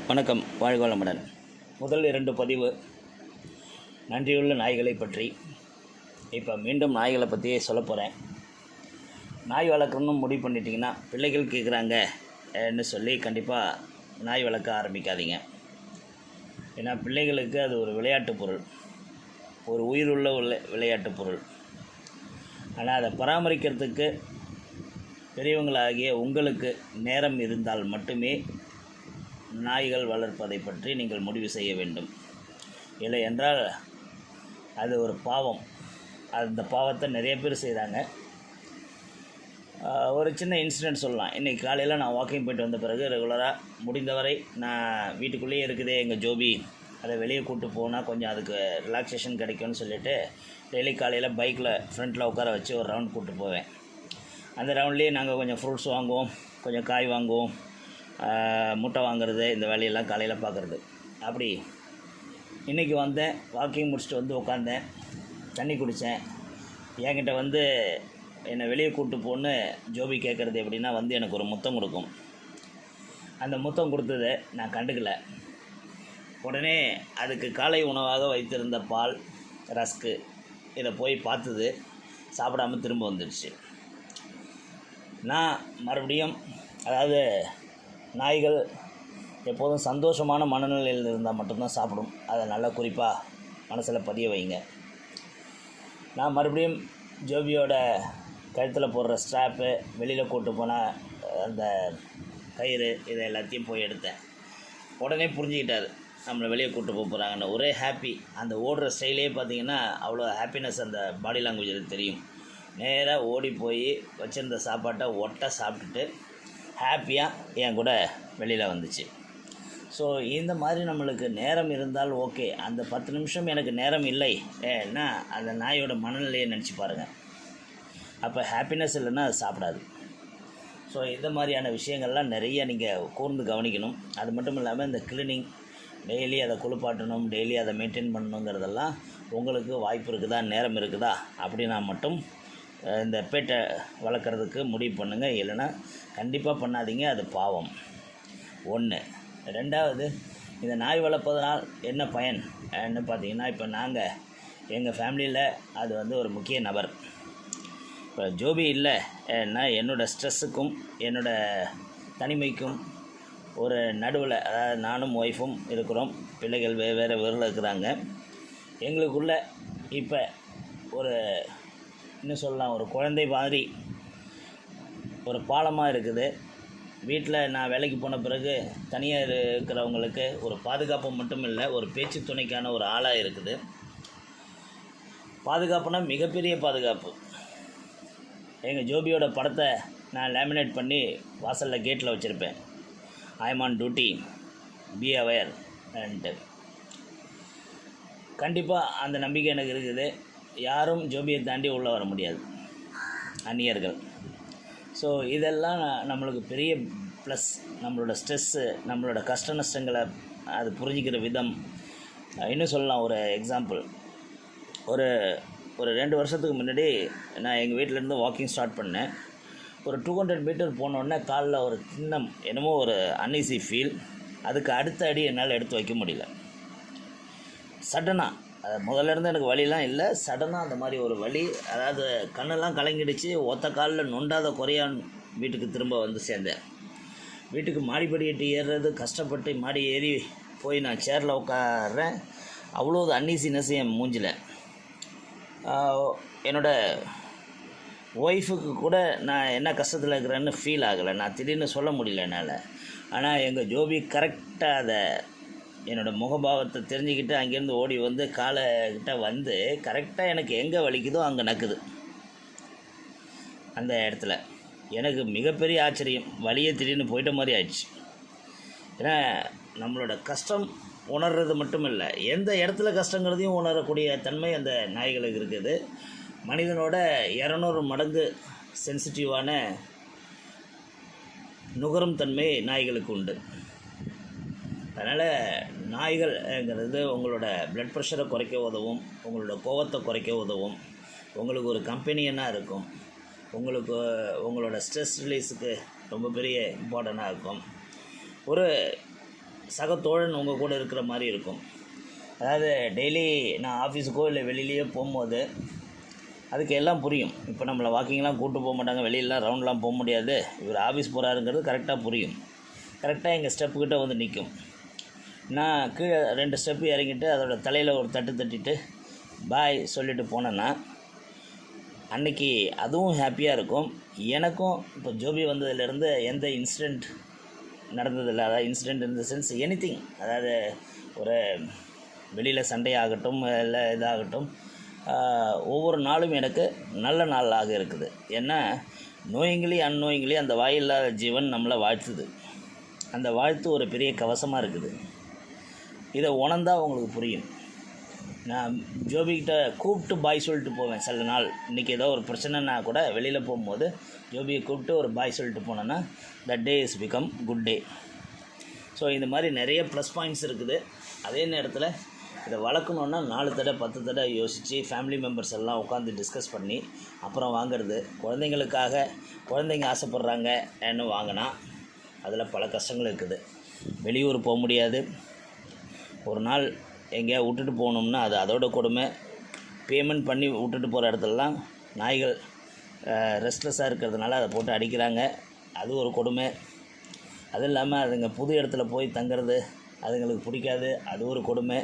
வணக்கம், வாழ்க வளமுடன். முதல் 2 பதிவு நன்றியுள்ள நாய்களை பற்றி. இப்போ மீண்டும் நாய்களை பற்றியே சொல்ல போகிறேன். நாய் வளர்க்கணும்னு முடிவு பண்ணிட்டீங்கன்னா, பிள்ளைகள் கேட்குறாங்கன்னு சொல்லி கண்டிப்பாக நாய் வளர்க்க ஆரம்பிக்காதீங்க. ஏன்னா பிள்ளைகளுக்கு அது ஒரு விளையாட்டு பொருள், ஒரு உயிருள்ள விளையாட்டு பொருள். ஆனால் அதை பராமரிக்கிறதுக்கு பெரியவங்களாகிய உங்களுக்கு நேரம் இருந்தால் மட்டுமே நாய்கள் வளர்ப்பதை பற்றி நீங்கள் முடிவு செய்ய வேண்டும். இல்லை என்றால் அது ஒரு பாவம். அந்த பாவத்தை நிறைய பேர் செய்கிறாங்க. ஒரு சின்ன இன்சிடெண்ட் சொல்லலாம். இன்றைக்கி காலையில் நான் வாக்கிங் போய்ட்டு வந்த பிறகு ரெகுலராக முடிந்தவரை நான் வீட்டுக்குள்ளேயே இருக்குதே எங்கள் ஜோபி, அதை வெளியே கூப்பிட்டு போனால் கொஞ்சம் அதுக்கு ரிலாக்ஸேஷன் கிடைக்கும்னு சொல்லிவிட்டு டெய்லி காலையில் பைக்கில் ஃப்ரண்ட்டில் உட்கார வச்சு ஒரு ரவுண்ட் கூப்பிட்டு போவேன். அந்த ரவுண்ட்லேயே நாங்கள் கொஞ்சம் ஃப்ரூட்ஸ் வாங்குவோம், கொஞ்சம் காய் வாங்குவோம், முட்டை வாங்குறது, இந்த வேலையெல்லாம் காலையில் பார்க்குறது. அப்படி இன்றைக்கி வந்தேன், வாக்கிங் முடிச்சுட்டு வந்து உட்காந்தேன், தண்ணி குடித்தேன். என்கிட்ட என்னை வெளியே கூப்பிட்டு போன்னு ஜோபி கேட்குறது எப்படின்னா எனக்கு ஒரு முத்தம் கொடுக்கும். அந்த முத்தம் கொடுத்ததை நான் கண்டுக்கலை. உடனே அதுக்கு காலை உணவாக வைத்திருந்த பால், ரஸ்க்கு இதை போய் பார்த்தது, சாப்பிடாமல் திரும்ப வந்துடுச்சு. நான் மறுபடியும் நாய்கள் எப்போதும் சந்தோஷமான மனநிலையில் இருந்தால் மட்டும்தான் சாப்பிடும். அதை நல்லா குறிப்பாக மனசில் பதிய வைங்க. நான் மறுபடியும் ஜோபியோட கழுத்தில் போடுற ஸ்ட்ராப்பு, வெளியில் கூட்டு போனால் அந்த கயிறு, இதை எல்லாத்தையும் போய் எடுத்தேன். உடனே புரிஞ்சுக்கிட்டார் நம்மளை வெளியே கூப்பிட்டு போகிறாங்கன்னு. ஒரே ஹாப்பி. அந்த ஓடுற ஸ்டைலே பார்த்திங்கன்னா அவ்வளோ ஹாப்பினஸ் அந்த பாடி லாங்குவேஜில் தெரியும். நேராக ஓடி போய் வச்சுருந்த சாப்பாட்டை ஒட்டை சாப்பிட்டுட்டு ஹாப்பியாக என் கூட வெளியில் வந்துச்சு. ஸோ இந்த மாதிரி நம்மளுக்கு நேரம் இருந்தால் ஓகே. அந்த 10 நிமிஷம் எனக்கு நேரம் இல்லை ஏன்னா அந்த நாயோட மனநிலையை நினச்சி பாருங்கள். அப்போ ஹாப்பினஸ் இல்லைன்னா அது சாப்பிடாது. ஸோ இந்த மாதிரியான விஷயங்கள்லாம் நிறைய நீங்கள் கூர்ந்து கவனிக்கணும். அது மட்டும் இல்லாமல் இந்த க்ளீனிங், டெய்லி அதை குளிப்பாட்டணும், டெய்லி அதை மெயின்டைன் பண்ணணுங்கிறதெல்லாம் உங்களுக்கு வாய்ப்பு இருக்குதா, நேரம் இருக்குதா அப்படின்னா மட்டும் இந்த பெட்டை வளர்க்குறதுக்கு முடிவு பண்ணுங்கள். இல்லைன்னா கண்டிப்பாக பண்ணாதீங்க, அது பாவம். 1. 2வது, இந்த நாய் வளர்ப்பதனால் என்ன பயன்னு பார்த்தீங்கன்னா, இப்போ நாங்கள் எங்கள் ஃபேமிலியில் அது ஒரு முக்கிய நபர். இப்போ ஜோபி இல்லை ஏன்னா என்னோடய ஸ்ட்ரெஸ்ஸுக்கும் என்னோடய தனிமைக்கும் ஒரு நடுவில், அதாவது நானும் ஒய்ஃபும் இருக்கிறோம், பிள்ளைகள் வேறு ஊரில் இருக்கிறாங்க. எங்களுக்குள்ள இப்போ ஒரு இன்னும் சொல்லலாம், ஒரு குழந்தை மாதிரி ஒரு பாலமாக இருக்குது. வீட்டில் நான் வேலைக்கு போன பிறகு தனியாக இருக்கிறவங்களுக்கு ஒரு பாதுகாப்பு மட்டும் இல்லை, ஒரு பேச்சு துணைக்கான ஒரு ஆளாக இருக்குது. பாதுகாப்புனா மிகப்பெரிய பாதுகாப்பு. எங்கள் ஜோபியோட படத்தை நான் லேமினேட் பண்ணி வாசலில் கேட்டில் வச்சுருப்பேன். I am on duty, be aware and கண்டிப்பாக அந்த நம்பிக்கை எனக்கு இருக்குது. யாரும் ஜோபியை தாண்டி உள்ளே வர முடியாது, அந்நியர்கள். ஸோ இதெல்லாம் நம்மளுக்கு பெரிய ப்ளஸ். நம்மளோட ஸ்ட்ரெஸ்ஸு, நம்மளோட கஷ்ட நஷ்டங்களை அது புரிஞ்சிக்கிற விதம். இன்னும் சொல்லலாம், ஒரு எக்ஸாம்பிள். ஒரு 2 வருஷத்துக்கு முன்னாடி நான் எங்கள் வீட்டிலேருந்து வாக்கிங் ஸ்டார்ட் பண்ணேன். ஒரு 200 மீட்டர் போனோடனே காலில் ஒரு சின்னம், என்னமோ ஒரு அன்ஈஸி ஃபீல். அதுக்கு அடுத்த அடி என்னால் எடுத்து வைக்க முடியல. சடனாக, முதல்ல இருந்து எனக்கு வலிலாம் இல்லை, சடனாக அந்த மாதிரி ஒரு வலி, அதாவது கண்ணெல்லாம் கலங்கிடுச்சு. ஒத்த காலில் நொண்டாத குறையான் வீட்டுக்கு திரும்ப வந்து சேர்ந்தேன். வீட்டுக்கு மாடிப்படியிட்டு ஏறுறது கஷ்டப்பட்டு மாடி ஏறி போய் நான் சேரில் உட்கார்றேன். அவ்வளோ அன்னீசினஸ் என் மூஞ்சில். என்னோடய ஒய்ஃபுக்கு கூட நான் என்ன கஷ்டத்தில் இருக்கிறேன்னு ஃபீல் ஆகலை. நான் திடீர்னு சொல்ல முடியல என்னால். ஆனால் எங்கள் ஜோபி கரெக்டாக அதை என்னோடய முகபாவத்தை தெரிஞ்சுக்கிட்டு அங்கேருந்து ஓடி வந்து காலைக்கிட்ட வந்து கரெக்டாக எனக்கு எங்கே வலிக்குதோ அங்கே நக்குது. அந்த இடத்துல எனக்கு மிகப்பெரிய ஆச்சரியம். வலியே திடீர்னு போயிட்ட மாதிரி ஆயிடுச்சு. ஏன்னா நம்மளோட கஷ்டம் உணர்றது மட்டும் இல்லை, எந்த இடத்துல கஷ்டங்கிறதையும் உணரக்கூடிய தன்மை அந்த நாய்களுக்கு இருக்குது. மனிதனோட 200 மடங்கு சென்சிட்டிவான நுகரும் தன்மை நாய்களுக்கு உண்டு. அதனால் நாய்கள்ங்கிறது உங்களோட ப்ளட் ப்ரெஷரை குறைக்க உதவும், உங்களோட கோவத்தை குறைக்க உதவும், உங்களுக்கு ஒரு கம்பெனியனாக இருக்கும், உங்களுக்கு உங்களோட ஸ்ட்ரெஸ் ரிலீஸுக்கு ரொம்ப பெரிய இம்பார்ட்டண்ட்டாக இருக்கும். ஒரு சக தோழன் உங்கள் கூட இருக்கிற மாதிரி இருக்கும். அதாவது டெய்லி நான் ஆஃபீஸுக்கோ இல்லை வெளியிலேயோ போகும்போது அதுக்கு எல்லாம் புரியும். இப்போ நம்மளை வாக்கிங்லாம் கூப்பிட்டு போக மாட்டாங்க, வெளியிலலாம் ரவுண்ட்லாம் போக முடியாது, இவர் ஆஃபீஸ் போகிறாருங்கிறது கரெக்டாக புரியும். கரெக்டாக எங்கள் ஸ்டெப்புக்கிட்ட வந்து நிற்கும். நான் கீழே 2 ஸ்டெப்பு இறங்கிட்டு அதோட தலையில் ஒரு தட்டு தட்டிட்டு பாய் சொல்லிட்டு போனேன்னா அன்றைக்கி அதுவும் ஹாப்பியாக இருக்கும். எனக்கும் இப்போ ஜோபி வந்ததுலேருந்து எந்த இன்சிடெண்ட் நடந்ததில்லை. அதாவது incident in the sense anything, அதாவது ஒரு வெளியில் சண்டையாகட்டும் இல்லை இதாகட்டும், ஒவ்வொரு நாளும் எனக்கு நல்ல நாளாக இருக்குது. ஏன்னா நோயிங்களி அந்நோயிங்களி அந்த வாயில்லாத ஜீவன் நம்மளை வாழ்த்துது. அந்த வாழ்த்து ஒரு பெரிய கவசமாக இருக்குது. இதை உணர்ந்தால் உங்களுக்கு புரியும். நான் ஜோபிக்கிட்ட கூப்பிட்டு பாய் சொல்லிட்டு போவேன். சில நாள் இன்றைக்கி ஏதோ ஒரு பிரச்சனைனா கூட வெளியில் போகும்போது ஜோபியை கூப்பிட்டு ஒரு பாய் சொல்லிட்டு போனேன்னா that day is become good day. So இந்த மாதிரி நிறைய ப்ளஸ் பாயிண்ட்ஸ் இருக்குது. அதே நேரத்தில் இதை வளர்க்கணுன்னா 4 தடவை 10 தடவை யோசித்து ஃபேமிலி மெம்பர்ஸ் எல்லாம் உட்காந்து டிஸ்கஸ் பண்ணி அப்புறம் வாங்கிறது. குழந்தைங்க ஆசைப்பட்றாங்கன்னு வாங்கினா அதில் பல கஷ்டங்கள் இருக்குது. வெளியூர் போக முடியாது. ஒரு நாள் எங்கேயா விட்டுட்டு போகணும்னா அது அதோட கொடுமை. பேமெண்ட் பண்ணி விட்டுட்டு போகிற இடத்துலலாம் நாய்கள் ரெஸ்ட்லெஸ்ஸாக இருக்கிறதுனால அதை போட்டு அடிக்கிறாங்க, அது ஒரு கொடுமை. அதுவும் இல்லாமல் அதுங்க புது இடத்துல போய் தங்கிறது அதுங்களுக்கு பிடிக்காது, அது ஒரு கொடுமை.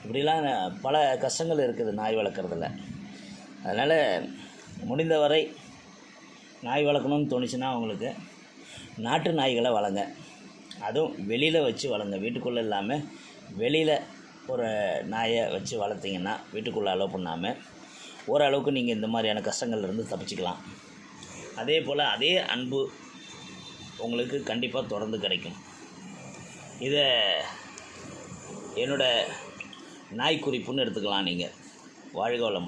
இப்படிலாம் பல கஷ்டங்கள் இருக்குது நாய் வளர்க்குறதுல. அதனால் முடிந்தவரை நாய் வளர்க்கணும்னு தோணுச்சுன்னா அவங்களுக்கு நாட்டு நாய்களை வளங்க. அதுவும் வெளியில் வச்சு வளங்க. வீட்டுக்குள்ளே இல்லாமல் வெளியில் ஒரு நாயை வச்சு வளர்த்திங்கன்னா வீட்டுக்குள்ளே அலோவ் பண்ணாமல் ஓரளவுக்கு நீங்கள் இந்த மாதிரியான கஷ்டங்கள்லேருந்து தப்பிச்சிக்கலாம். அதே போல் அதே அன்பு உங்களுக்கு கண்டிப்பாக தொடர்ந்து கிடைக்கும். இதை என்னோடய நாய் குறிப்புன்னு எடுத்துக்கலாம் நீங்கள். வாழ்க வளமுடன்.